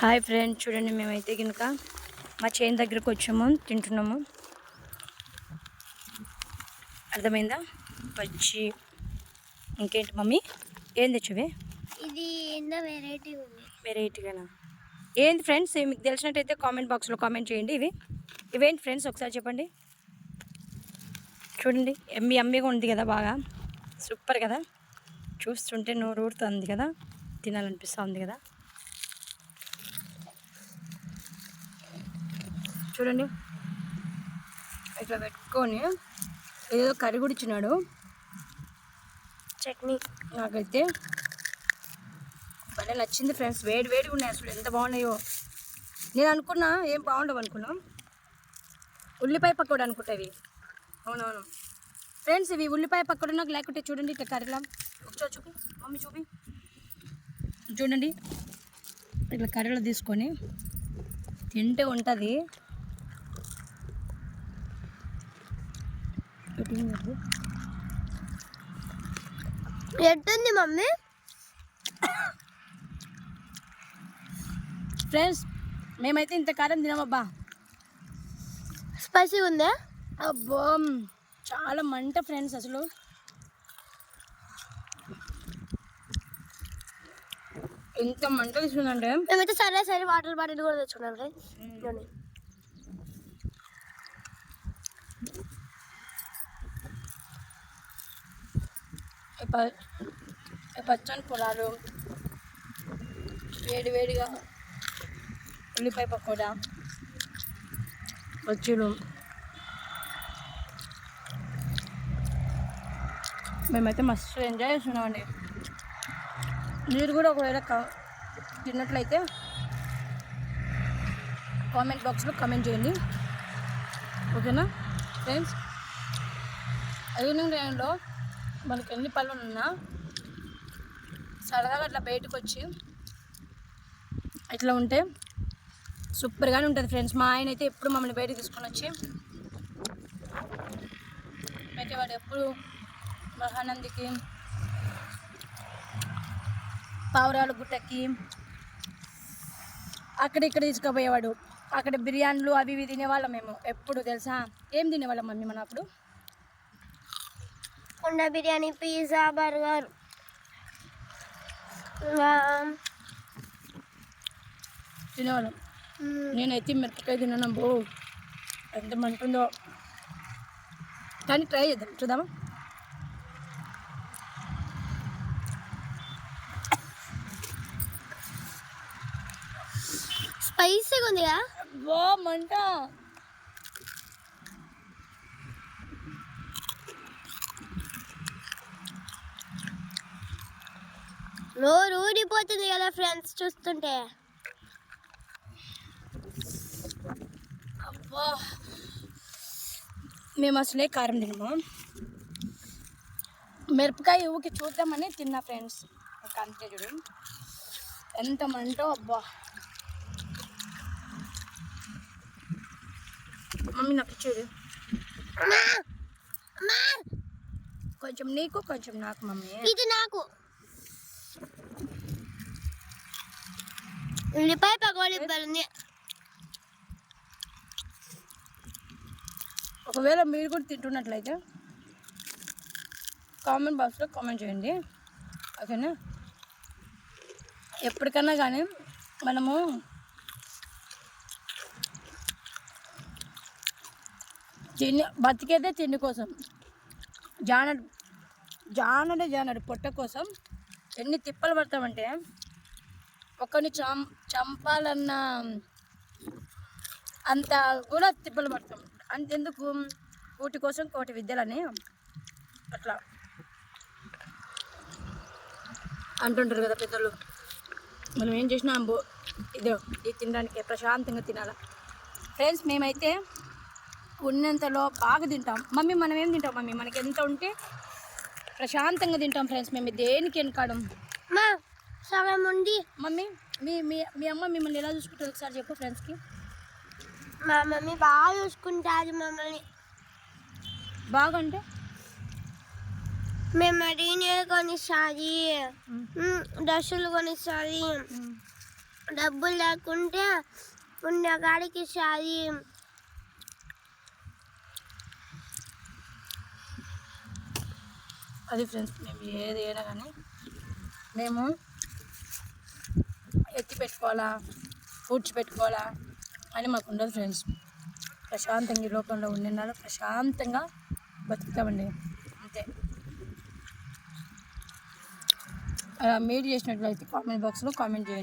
Hi friends, చూడండి మేమైతే కనుక మా చేను దగ్గరకు వచ్చాము, తింటున్నాము. అర్థమైందా? వచ్చి ఇంకేంటి మమ్మీ, ఏం తెచ్చవే? ఇది ఏందో వెరైటీ ఉంది. వెరైటీగానా? ఏంటి ఫ్రెండ్స్, మీకు తెలిసినట్టయితే కామెంట్ బాక్స్లో కామెంట్ చేయండి. ఇవేంటి ఫ్రెండ్స్, ఒకసారి చెప్పండి. చూడండి, ఎమ్మీగా ఉంది కదా, బాగా సూపర్ కదా. చూస్తుంటే నోరు ఊరుతుంది కదా, తినాలనిపిస్తూ ఉంది కదా. చూడండి, ఇట్లా పెట్టుకొని ఏదో కర్రీ కూడా ఇచ్చినాడు, చట్నీ. నాకైతే భలే నచ్చింది ఫ్రెండ్స్. వేడిగా ఉన్నాయి అసలు, ఎంత బాగున్నాయో. నేను అనుకున్నా ఏం బాగుండవు అనుకున్నా, ఉల్లిపాయ పకోడీ అనుకుంటా ఇవి. అవునవును ఫ్రెండ్స్, ఇవి ఉల్లిపాయ పకోడీ నాకు లేకుంటే చూడండి ఇట్లా కర్రీలా. ఒకసారి చూపి మమ్మీ, చూపి. చూడండి, ఇట్లా కర్రీలో తీసుకొని తింటే ఉంటుంది. ఎట్టుంది మమ్మీ? ఫ్రెండ్స్, మేమైతే ఇంత కారం తినమబ్బా. స్పైసీ ఉందా? అబ్బో, చాలా మంట ఫ్రెండ్స్ అసలు. ఎంత మంట తీసుకుందంటే మేమైతే సరే వాటర్ బాటిల్ కూడా తెచ్చుకున్నాం ఫ్రెండ్స్. పచ్చని పొలాలు, వేడిగా ఉల్లిపాయ పకోడా, బజ్జీలు. మేమైతే మస్తు ఎంజాయ్ చేస్తున్నామండి. మీరు కూడా ఒకవేళ తిన్నట్లయితే కామెంట్ బాక్స్లో కామెంట్ చేయండి, ఓకేనా ఫ్రెండ్స్? ఈవినింగ్ టైంలో మనకి ఎన్ని పనులు ఉన్నా సరదాగా అట్లా బయటకు వచ్చి ఇట్లా ఉంటే సూపర్గానే ఉంటుంది ఫ్రెండ్స్. మా ఆయన అయితే ఎప్పుడు మమ్మల్ని బయటకు తీసుకొని వచ్చి పెట్టేవాడు. ఎప్పుడు మహానందికి, పావురాల గుట్టకి, అక్కడిక్కడ తీసుకుపోయేవాడు. అక్కడ బిర్యానీలు అవి ఇవి తినేవాళ్ళం మేము ఎప్పుడు. తెలుసా ఏం తినేవాళ్ళం మమ్మీ మనం అప్పుడు? కుండ బిర్యానీ, పిజ్జా, బర్గర్. తినేవాళ్ళం. నేనైతే మిరపకాయ తిన్నాను, బో ఎంత మంటుందో. కానీ ట్రై చేద్దాం, చూద్దామా? స్పైసీగా ఉంది కదా, బో మంట. నోరు ఊడిపోతుంది కదా ఫ్రెండ్స్ చూస్తుంటే. అబ్బా, మేము అసలే కారం తినము. మిరపకాయ ఊకి చూద్దామని తిన్నా ఫ్రెండ్స్. ఇంకా అంతే, చూడు ఎంత మంటో. అబ్బా మమ్మీ, నాకు ఇచ్చేది కొంచెం నీకు, కొంచెం నాకు మమ్మీ. ఇది నాకు. ఉల్లిపాయ పకోడీ ఇవ్వాలి. ఒకవేళ మీరు కూడా తింటున్నట్లయితే కామెంట్ బాక్స్లో కామెంట్ చేయండి, ఓకేనా? ఎప్పటికన్నా కానీ మనము బతికేదే తిండి కోసం. జానడు పొట్ట కోసం ఎన్ని తిప్పలు పడతామంటే, ఒకరిని చంపాలన్న అంత కూడా తిప్పలు పడతాం. అంతెందుకు, కోటి కోసం కోటి విద్యలని అట్లా అంటుంటారు కదా పెద్దలు. మనం ఏం చేసినా ఇది తినడానికి ప్రశాంతంగా తినాలి ఫ్రెండ్స్. మేమైతే ఉన్నంతలో బాగా తింటాం. మమ్మీ, మనం ఏం తింటాం మమ్మీ? మనకి ఎంత ఉంటే ప్రశాంతంగా తింటాం ఫ్రెండ్స్. మేము దేనికి వెనకాడం. సగం ఉంది మమ్మీ, మీ అమ్మ మిమ్మల్ని ఎలా చూసుకుంటుంది ఒకసారి చెప్పు ఫ్రెండ్స్కి. మా మమ్మీ బాగా చూసుకుంటారు మమ్మల్ని. బాగా అంటే మేము మరీనే కొనిసారి డ్రెస్సులు కొనిసారి డబ్బులు లేకుంటే ఉన్న కాడికి సారి అది ఫ్రెండ్స్, మేము ఏది అయినా కానీ మేము ఎత్తి పెట్టుకోవాలా, పూడ్చిపెట్టుకోవాలా అని మాకు ఉండదు ఫ్రెండ్స్. ప్రశాంతంగా ఈ లోకంలో ఉండినారు, ప్రశాంతంగా బతుకుతామండి అంతే. అలా మీరు చేసినట్లయితే కామెంట్ బాక్స్లో కామెంట్ చేయండి.